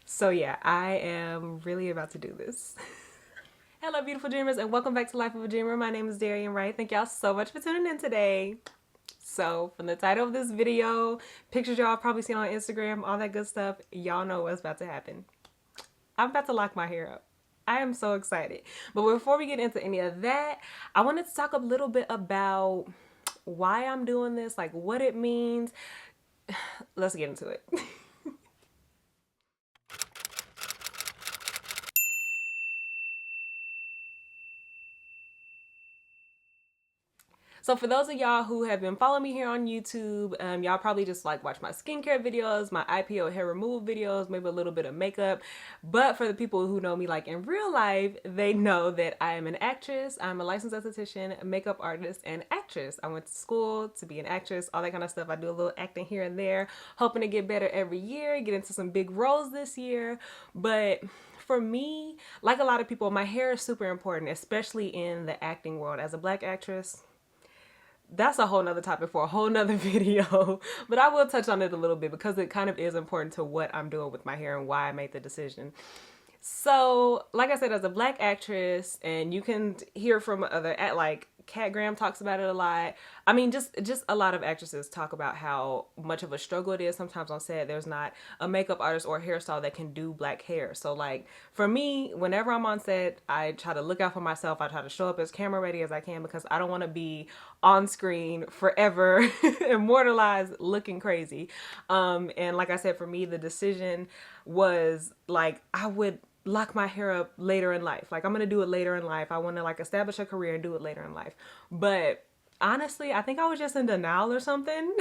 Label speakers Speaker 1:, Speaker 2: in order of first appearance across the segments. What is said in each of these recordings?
Speaker 1: So yeah, I am really about to do this. Hello, beautiful dreamers, and welcome back to Life of a Dreamer. My name is Darian Wright. Thank y'all so much for tuning in today. So, from the title of this video, pictures y'all probably seen on Instagram, all that good stuff, y'all know what's about to happen. I'm about to lock my hair up. I am so excited. But before we get into any of that, I wanted to talk a little bit about why I'm doing this, like what it means. Let's get into it. So for those of y'all who have been following me here on YouTube, y'all probably just like watch my skincare videos, my IPO hair removal videos, maybe a little bit of makeup. But for the people who know me like in real life, they know that I am an actress. I'm a licensed esthetician, makeup artist, and actress. I went to school to be an actress, all that kind of stuff. I do a little acting here and there, hoping to get better every year, get into some big roles this year. But for me, like a lot of people, my hair is super important, especially in the acting world. As a Black actress, that's a whole nother topic for a whole nother video, but I will touch on it a little bit because it kind of is important to what I'm doing with my hair and why I made the decision. So, like I said, as a Black actress, and you can hear from other, like Kat Graham talks about it a lot. I mean, just a lot of actresses talk about how much of a struggle it is sometimes on set. There's not a makeup artist or a hairstyle that can do Black hair. So, like for me, whenever I'm on set, I try to look out for myself. I try to show up as camera ready as I can because I don't want to be on screen forever, immortalized, looking crazy. And like I said, for me, the decision was like I would lock my hair up later in life. Like I'm gonna do it later in life. I want to like establish a career and do it later in life. But honestly, I think I was just in denial or something.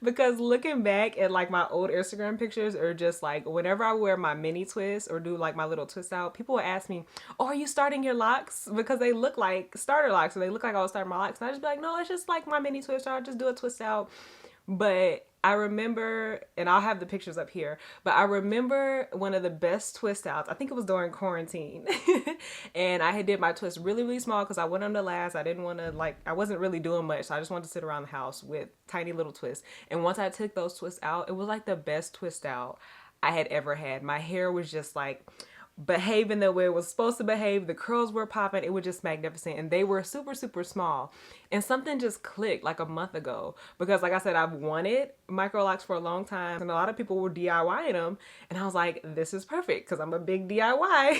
Speaker 1: Because looking back at like my old Instagram pictures, or just like whenever I wear my mini twist or do like my little twist out, people will ask me, "Oh, are you starting your locks?" Because they look like starter locks, or they look like I was starting my locks. And I just be like, "No, it's just like my mini twist. Or I'll just do a twist out." But I remember, and I'll have the pictures up here, but I remember one of the best twist outs. I think it was during quarantine. And I had did my twist really, really small because I went on the last. I didn't want to, like, I wasn't really doing much. So I just wanted to sit around the house with tiny little twists. And once I took those twists out, it was like the best twist out I had ever had. My hair was just like behaving the way it was supposed to behave. The curls were popping. It was just magnificent. And they were super, super small. And something just clicked like a month ago. Because like I said, I've wanted Microlocs for a long time. And a lot of people were DIYing them. And I was like, this is perfect. Because I'm a big DIY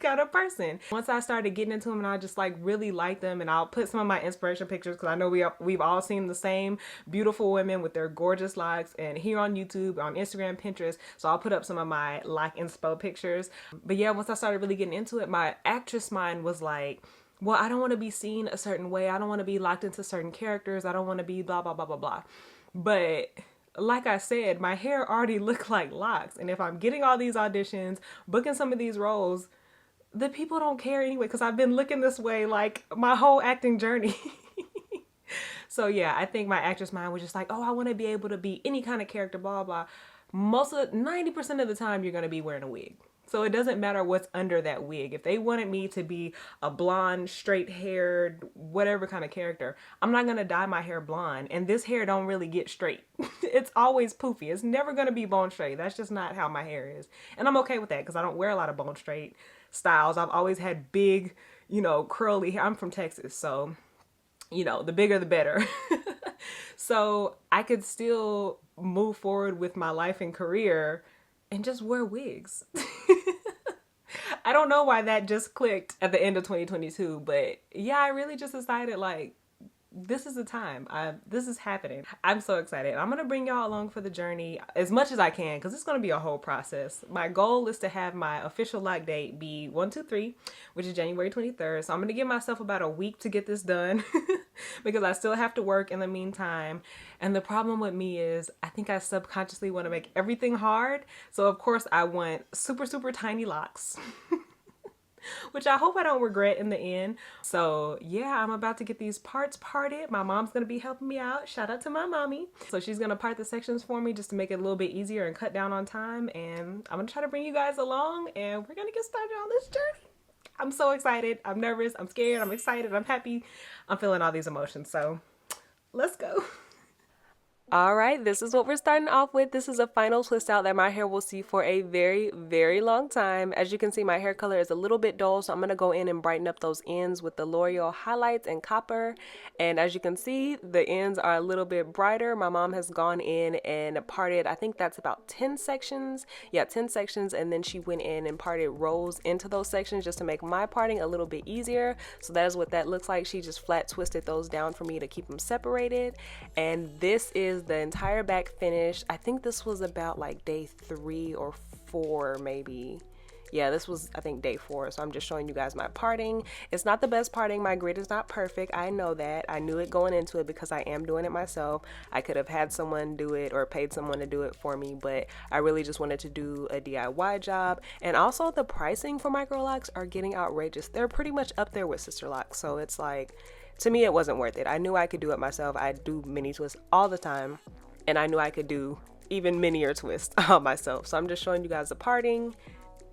Speaker 1: kind of person. Once I started getting into them and I just like really liked them. And I'll put some of my inspiration pictures because I know we've all seen the same beautiful women with their gorgeous locks. And here on YouTube, on Instagram, Pinterest. So I'll put up some of my lock inspo pictures. But yeah, once I started really getting into it, my actress mind was like, well, I don't want to be seen a certain way. I don't want to be locked into certain characters. I don't want to be blah, blah, blah, blah, blah. But like I said, my hair already looked like locks. And if I'm getting all these auditions, booking some of these roles, the people don't care anyway because I've been looking this way like my whole acting journey. So yeah, I think my actress mind was just like, oh, I want to be able to be any kind of character, blah, blah. 90% of the time, you're going to be wearing a wig. So it doesn't matter what's under that wig. If they wanted me to be a blonde, straight haired, whatever kind of character, I'm not going to dye my hair blonde. And this hair don't really get straight. It's always poofy. It's never going to be bone straight. That's just not how my hair is. And I'm okay with that because I don't wear a lot of bone straight styles. I've always had big, curly hair. I'm from Texas. So, the bigger the better. So I could still move forward with my life and career and just wear wigs. I don't know why that just clicked at the end of 2022, but yeah, I really just decided like, this is the time. This is happening. I'm so excited. I'm going to bring y'all along for the journey as much as I can because it's going to be a whole process. My goal is to have my official lock date be 123, which is January 23rd. So I'm going to give myself about a week to get this done because I still have to work in the meantime. And the problem with me is I think I subconsciously want to make everything hard. So of course I want super, super tiny locks. Which I hope I don't regret in the end. So yeah, I'm about to get these parts parted. My mom's gonna be helping me out. Shout out to my mommy. So she's gonna part the sections for me just to make it a little bit easier and cut down on time. And I'm gonna try to bring you guys along and we're gonna get started on this journey. I'm so excited. I'm nervous. I'm scared. I'm excited. I'm happy. I'm feeling all these emotions. So let's go. All right, this is what we're starting off with. This is a final twist out that my hair will see for a very, very long time. As you can see, my hair color is a little bit dull, so I'm going to go in and brighten up those ends with the L'Oreal highlights and copper. And as you can see, the ends are a little bit brighter. My mom has gone in and parted, I think that's about 10 sections. Yeah, 10 sections, and then she went in and parted rows into those sections just to make my parting a little bit easier. So that is what that looks like. She just flat twisted those down for me to keep them separated. And this is the entire back finished. I think this was about like day 3 or 4 maybe. Yeah, this was, I think, day 4. So I'm just showing you guys my parting. It's not the best parting. My grid is not perfect. I know that. I knew it going into it because I am doing it myself. I could have had someone do it or paid someone to do it for me, but I really just wanted to do a DIY job. And also the pricing for Microlocs are getting outrageous. They're pretty much up there with Sister Locks. So it's like, to me, it wasn't worth it. I knew I could do it myself. I do mini twists all the time, and I knew I could do even minier twists myself. So I'm just showing you guys the parting.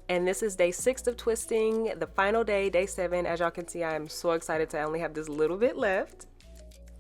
Speaker 1: And this is day 6 of twisting, the final day, day 7. As y'all can see, I am so excited to only have this little bit left.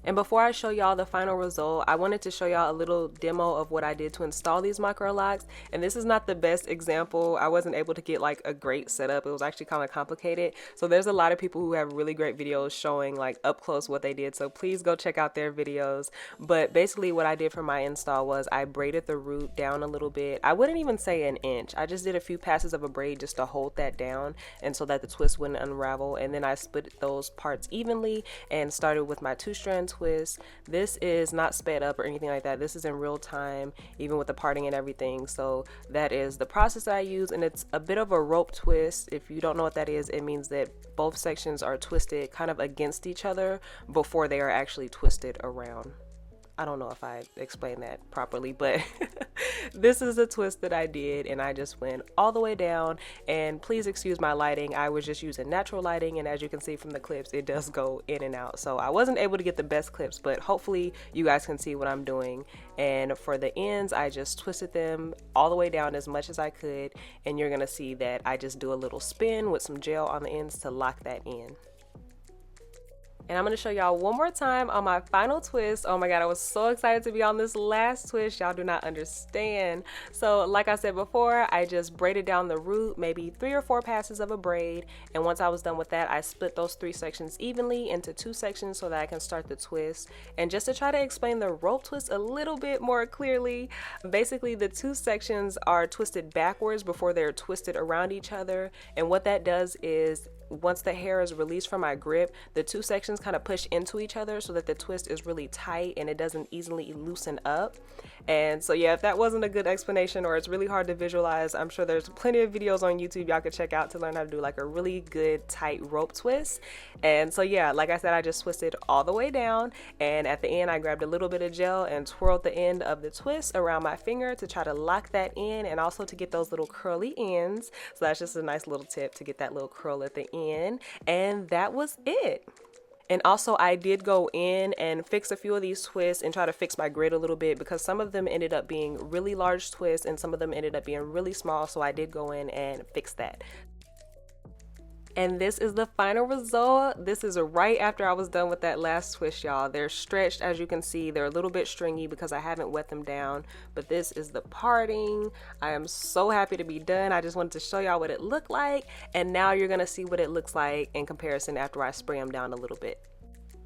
Speaker 1: And before I show y'all the final result, I wanted to show y'all a little demo of what I did to install these Microlocs. And this is not the best example. I wasn't able to get like a great setup. It was actually kind of complicated. So there's a lot of people who have really great videos showing like up close what they did. So please go check out their videos. But basically what I did for my install was I braided the root down a little bit. I wouldn't even say an inch. I just did a few passes of a braid just to hold that down and so that the twist wouldn't unravel. And then I split those parts evenly and started with my 2-strand twist. This is not sped up or anything like that. This is in real time, even with the parting and everything. So that is the process that I use, and it's a bit of a rope twist. If you don't know what that is, it means that both sections are twisted kind of against each other before they are actually twisted around. I don't know if I explained that properly, but this is a twist that I did, and I just went all the way down. And please excuse my lighting. I was just using natural lighting, and as you can see from the clips, it does go in and out. So I wasn't able to get the best clips, but hopefully you guys can see what I'm doing. And for the ends, I just twisted them all the way down as much as I could, and you're gonna see that I just do a little spin with some gel on the ends to lock that in. And I'm going to show y'all one more time on my final twist. Oh my god, I was so excited to be on this last twist. Y'all do not understand. So like I said before, I just braided down the root, maybe 3 or 4 passes of a braid. And once I was done with that, I split those 3 sections evenly into 2 sections so that I can start the twist. And just to try to explain the rope twist a little bit more clearly, basically the 2 sections are twisted backwards before they're twisted around each other. And what that does is, once the hair is released from my grip, the 2 sections kind of push into each other so that the twist is really tight and it doesn't easily loosen up. And so yeah, if that wasn't a good explanation or it's really hard to visualize, I'm sure there's plenty of videos on YouTube y'all could check out to learn how to do like a really good tight rope twist. And so yeah, like I said, I just twisted all the way down, and at the end I grabbed a little bit of gel and twirled the end of the twist around my finger to try to lock that in, and also to get those little curly ends. So that's just a nice little tip to get that little curl at the end. And that was it. And also I did go in and fix a few of these twists and try to fix my grid a little bit, because some of them ended up being really large twists and some of them ended up being really small. So I did go in and fix that. And this is the final result. This is right after I was done with that last twist, y'all. They're stretched, as you can see. They're a little bit stringy because I haven't wet them down, but this is the parting. I am so happy to be done. I just wanted to show y'all what it looked like, and now you're gonna see what it looks like in comparison after I spray them down a little bit.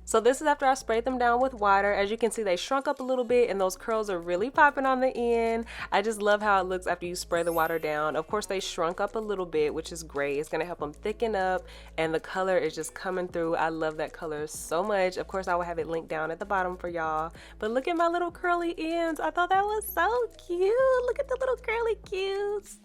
Speaker 1: So this is after I sprayed them down with water. As you can see, they shrunk up a little bit and those curls are really popping on the end. I just love how it looks after you spray the water down. Of course, they shrunk up a little bit, which is great. It's gonna help them thicken up, and the color is just coming through. I love that color so much. Of course, I will have it linked down at the bottom for y'all. But look at my little curly ends. I thought that was so cute. Look at the little curly cutes.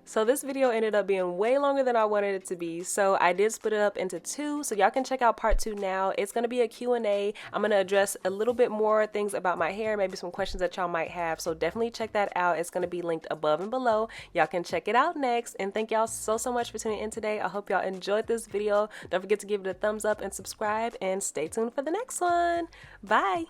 Speaker 1: So this video ended up being way longer than I wanted it to be, so I did split it up into 2, so y'all can check out part 2 now. It's going to be a Q&A. I'm going to address a little bit more things about my hair, maybe some questions that y'all might have, so definitely check that out. It's going to be linked above and below. Y'all can check it out next, and thank y'all so much for tuning in today. I hope y'all enjoyed this video. Don't forget to give it a thumbs up and subscribe, and stay tuned for the next one. Bye!